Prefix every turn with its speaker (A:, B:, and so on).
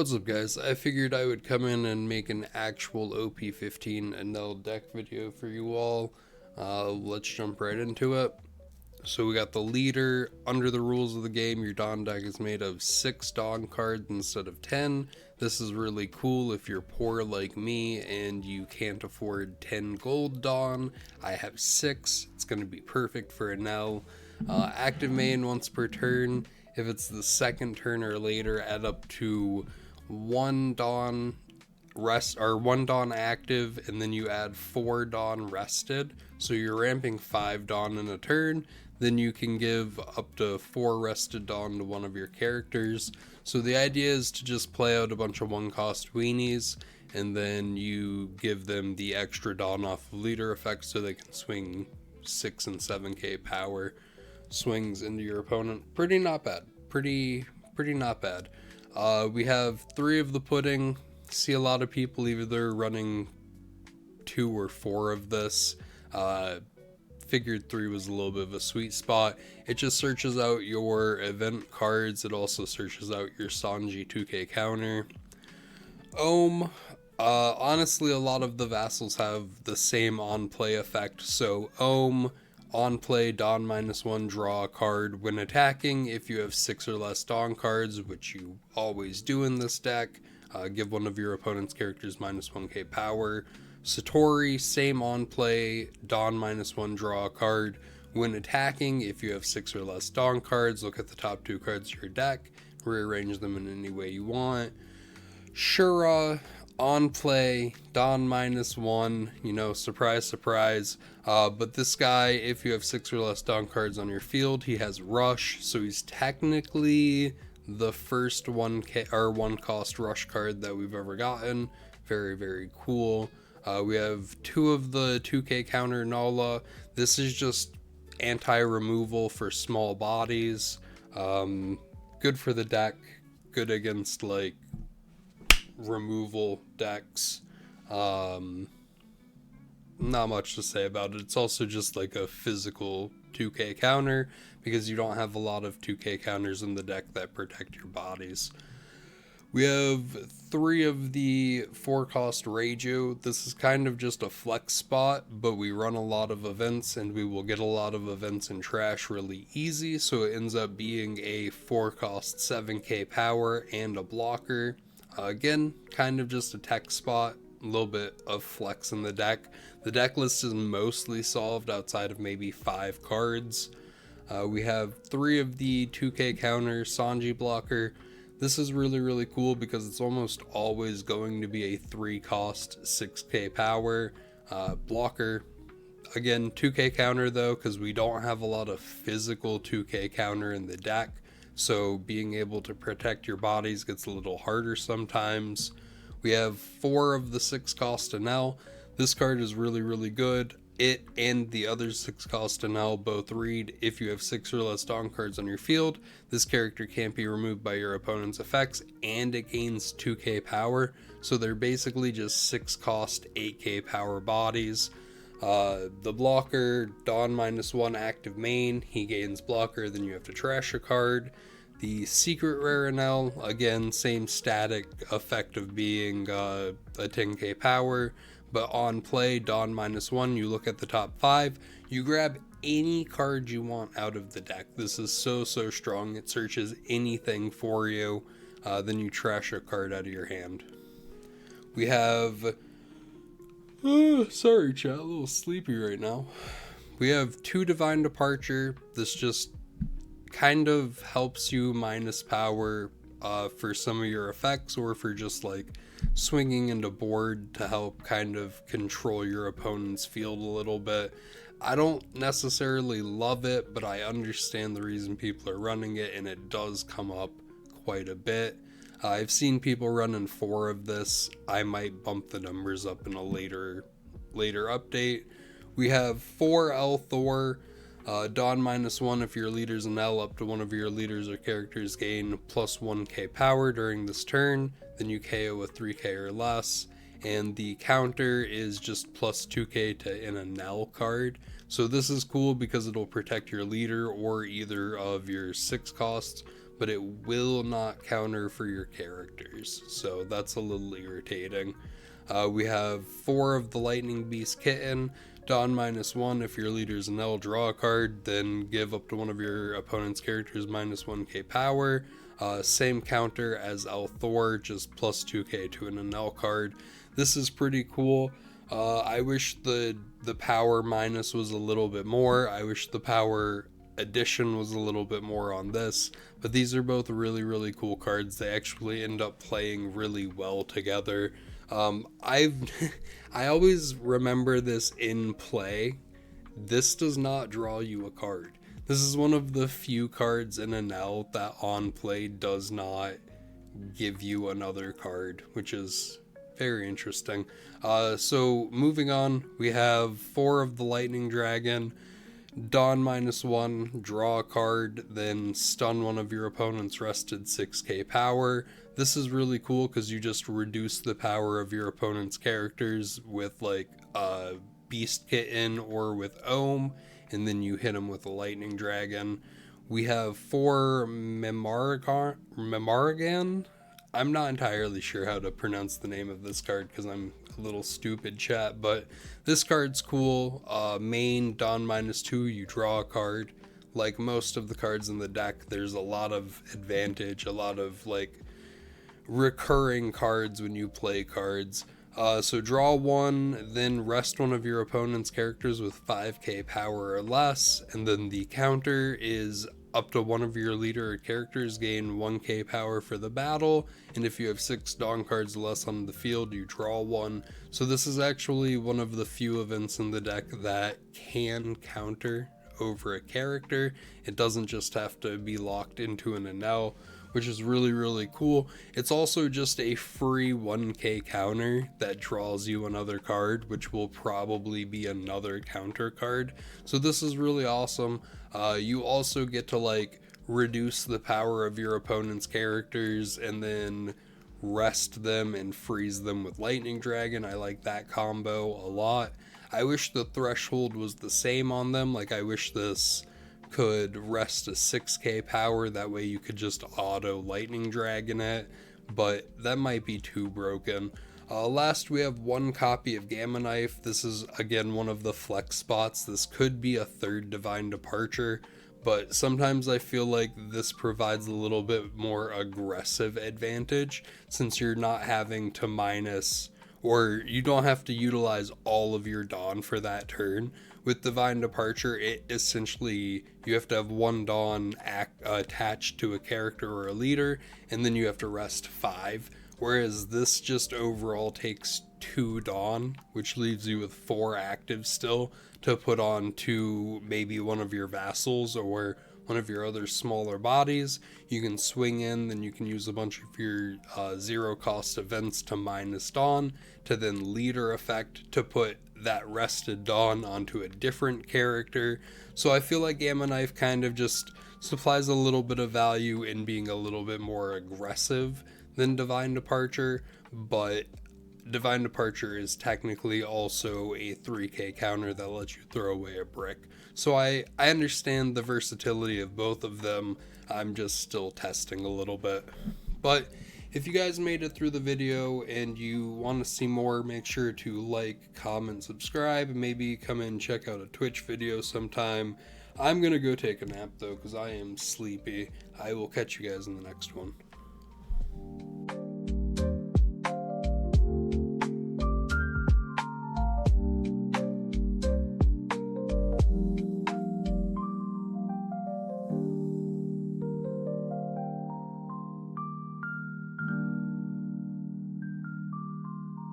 A: What's up, guys? I figured I would come in and make an actual OP15 Enel deck video for you all. Let's jump right into it. So we got the leader. Under the rules of the game, your Dawn deck is made of 6 Dawn cards instead of 10. This is really cool if you're poor like me and you can't afford 10 gold Dawn. I have 6. It's going to be perfect for Enel. Active main once per turn. If it's the second turn or later, add up to 1 Dawn rest or 1 Dawn active, and then you add 4 Dawn rested. So you're ramping 5 Dawn in a turn. Then you can give up to 4 rested Dawn to one of your characters. So the idea is to just play out a bunch of 1-cost weenies, and then you give them the extra Dawn off of leader effect so they can swing 6 and 7k power swings into your opponent. Pretty not bad. Pretty not bad. We have 3 of the pudding. See a lot of people either running 2 or 4 of this. Figured 3 was a little bit of a sweet spot. It just searches out your event cards. It also searches out your Sanji 2k counter. Honestly, a lot of the vassals have the same on play effect. So on play, Dawn -1, draw a card. When attacking, if you have 6 or less Dawn cards, which you always do in this deck, give one of your opponent's characters -1k power. Satori, same on play, Dawn -1, draw a card. When attacking, if you have 6 or less Dawn cards, look at the top 2 cards of your deck, rearrange them in any way you want. Shura, on play, Dawn -1, surprise, surprise. But this guy, if you have 6 or less Dawn cards on your field, he has Rush, so he's technically the first 1-cost Rush card that we've ever gotten. Very, very cool. We have 2 of the 2k counter Nala. This is just anti-removal for small bodies. Good for the deck. Good against like removal decks. Not much to say about it. It's also just like a physical 2k counter because you don't have a lot of 2k counters in the deck that protect your bodies. We have 3 of the 4-cost Reiju. This is kind of just a flex spot, but we run a lot of events and we will get a lot of events in trash really easy, so it ends up being a 4-cost 7k power and a blocker. Again, kind of just a tech spot, a little bit of flex in the deck. The deck list is mostly solved outside of maybe 5 cards. We have 3 of the 2k counter Sanji blocker. This is really, really cool because it's almost always going to be a 3-cost 6k power blocker. Again, 2k counter though, because we don't have a lot of physical 2k counter in the deck. So being able to protect your bodies gets a little harder sometimes. We have 4 of the 6-cost Enel. This card is really, really good. It and the other 6-cost Enel both read, if you have 6 or less Dawn cards on your field, this character can't be removed by your opponent's effects, and it gains 2k power. So they're basically just 6-cost 8k power bodies. The blocker, Dawn -1 active main, he gains blocker, then you have to trash a card. The secret rare Enel, again, same static effect of being a 10k power, but on play, Dawn -1, you look at the top 5, you grab any card you want out of the deck. This is so strong, it searches anything for you, then you trash a card out of your hand. We have... sorry chat, a little sleepy right now. We have 2 Divine Departure. This just kind of helps you minus power for some of your effects, or for just like swinging into board to help kind of control your opponent's field a little bit. I don't necessarily love it, but I understand the reason people are running it, and it does come up quite a bit. I've seen people running 4 of this. I might bump the numbers up in a later update. We have 4 L Thor. Dawn -1, if your leader's an L, up to one of your leaders or characters gain +1k power during this turn, then you KO with 3k or less, and the counter is just +2k to an Enel card. So this is cool because it'll protect your leader or either of your 6 costs, but it will not counter for your characters, so that's a little irritating. We have 4 of the Lightning Beast Kitten. Dawn -1, if your leader's an Enel, draw a card, then give up to one of your opponent's characters -1k power. Same counter as El Thor, just plus 2k to an Enel card. This is pretty cool. I wish the power minus was a little bit more. I wish the power addition was a little bit more on this, but these are both really, really cool cards. They actually end up playing really well together. I always remember this in play. This does not draw you a card. This is one of the few cards in Enel that on play does not give you another card, which is very interesting. So moving on, we have 4 of the Lightning Dragon. Dawn -1, draw a card, then stun one of your opponent's rested 6k power. This is really cool because you just reduce the power of your opponent's characters with like Beast Kitten or with Ohm, and then you hit them with a Lightning Dragon. We have 4 Memaragan. I'm not entirely sure how to pronounce the name of this card because I'm a little stupid, chat, but this card's cool. Main Dawn -2, you draw a card. Like most of the cards in the deck, there's a lot of advantage, a lot of like recurring cards when you play cards. So draw 1, then rest one of your opponent's characters with 5k power or less, and then the counter is up to one of your leader characters gain 1k power for the battle, and if you have 6 Dawn cards or less on the field, you draw 1. So this is actually one of the few events in the deck that can counter over a character. It doesn't just have to be locked into an Enel, which is really, really cool. It's also just a free 1k counter that draws you another card, which will probably be another counter card. So this is really awesome. You also get to like reduce the power of your opponent's characters and then rest them and freeze them with Lightning Dragon. I like that combo a lot. I wish the threshold was the same on them. Like I wish this could rest a 6k power, that way you could just auto Lightning Dragon it, but that might be too broken. Last, we have 1 copy of Gamma Knife. This is again one of the flex spots. This could be a 3rd Divine Departure, but sometimes I feel like this provides a little bit more aggressive advantage since you're not having to minus, or you don't have to utilize all of your Dawn for that turn. With Divine Departure, it essentially, you have to have 1 Dawn attached to a character or a leader, and then you have to rest 5. Whereas this just overall takes 2 Dawn, which leaves you with 4 active still to put on to maybe one of your vassals or one of your other smaller bodies. You can swing in, then you can use a bunch of your 0 cost events to minus Dawn, to then leader effect to put that rested Dawn onto a different character. So I feel like Gamma Knife kind of just supplies a little bit of value in being a little bit more aggressive than Divine Departure, but Divine Departure is technically also a 3k counter that lets you throw away a brick. So I understand the versatility of both of them. I'm just still testing a little bit. But if you guys made it through the video and you want to see more, make sure to like, comment, subscribe, and maybe come in and check out a Twitch video sometime. I'm gonna go take a nap though because I am sleepy. I will catch you guys in the next one.